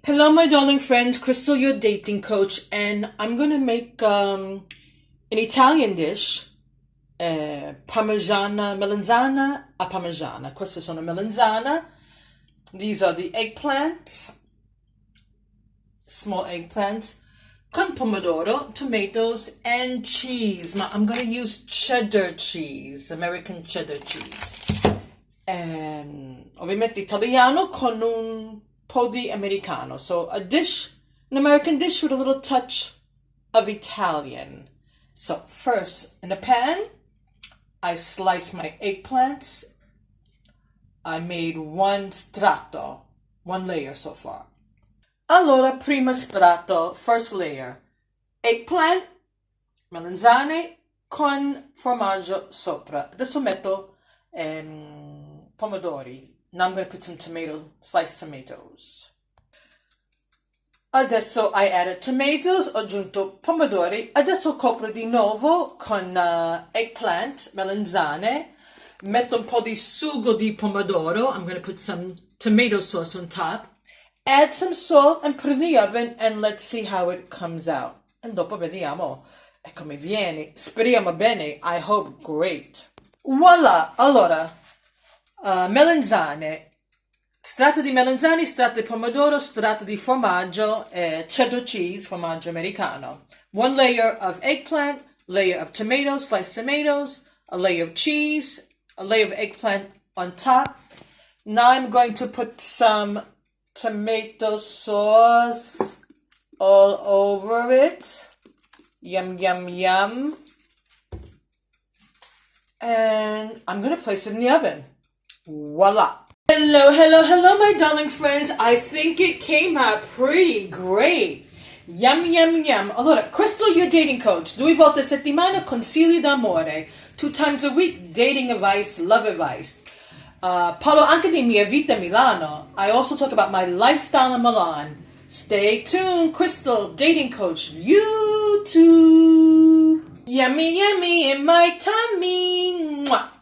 Hello, my darling friends. Crystal, your dating coach, and I'm gonna make an Italian dish, parmigiana, melenzana a parmigiana. Queste sono melenzana. These are the eggplant, small eggplant, con pomodoro, tomatoes, and cheese. I'm gonna use cheddar cheese, American cheddar cheese. Ovviamente italiano con un po' di americano. So a dish, an American dish with a little touch of Italian. So first, in a pan, I slice my eggplants. I made one strato, one layer so far. Allora, prima strato, first layer, eggplant, melenzane con formaggio sopra. Adesso metto pomodori. Now I'm going to put some sliced tomatoes. Adesso I added tomatoes, ho aggiunto pomodori. Adesso copro di nuovo con eggplant, melenzane. Metto un po' di sugo di pomodoro. I'm going to put some tomato sauce on top. Add some salt and put it in the oven and let's see how it comes out. E dopo vediamo come viene. Speriamo bene. I hope great. Voila! Allora, melenzane. Strato di melenzane, strato di pomodoro, strato di formaggio, cheddar cheese, formaggio americano. One layer of eggplant, layer of tomatoes, sliced tomatoes, a layer of cheese, a layer of eggplant on top. Now I'm going to put some tomato sauce all over it. Yum, yum, yum. And I'm going to place it in the oven. Voila. Hello, hello, hello, my darling friends. I think it came out pretty great. Yum, yum, yum. Allora, Crystal, your dating coach. 2 volte a settimana, consigli d'amore. 2 times a week, dating advice, love advice. Parlo anche di mia vita a Milano. I also talk about my lifestyle in Milan. Stay tuned, Crystal, dating coach, YouTube. Yummy, yummy in my tummy. Mwah.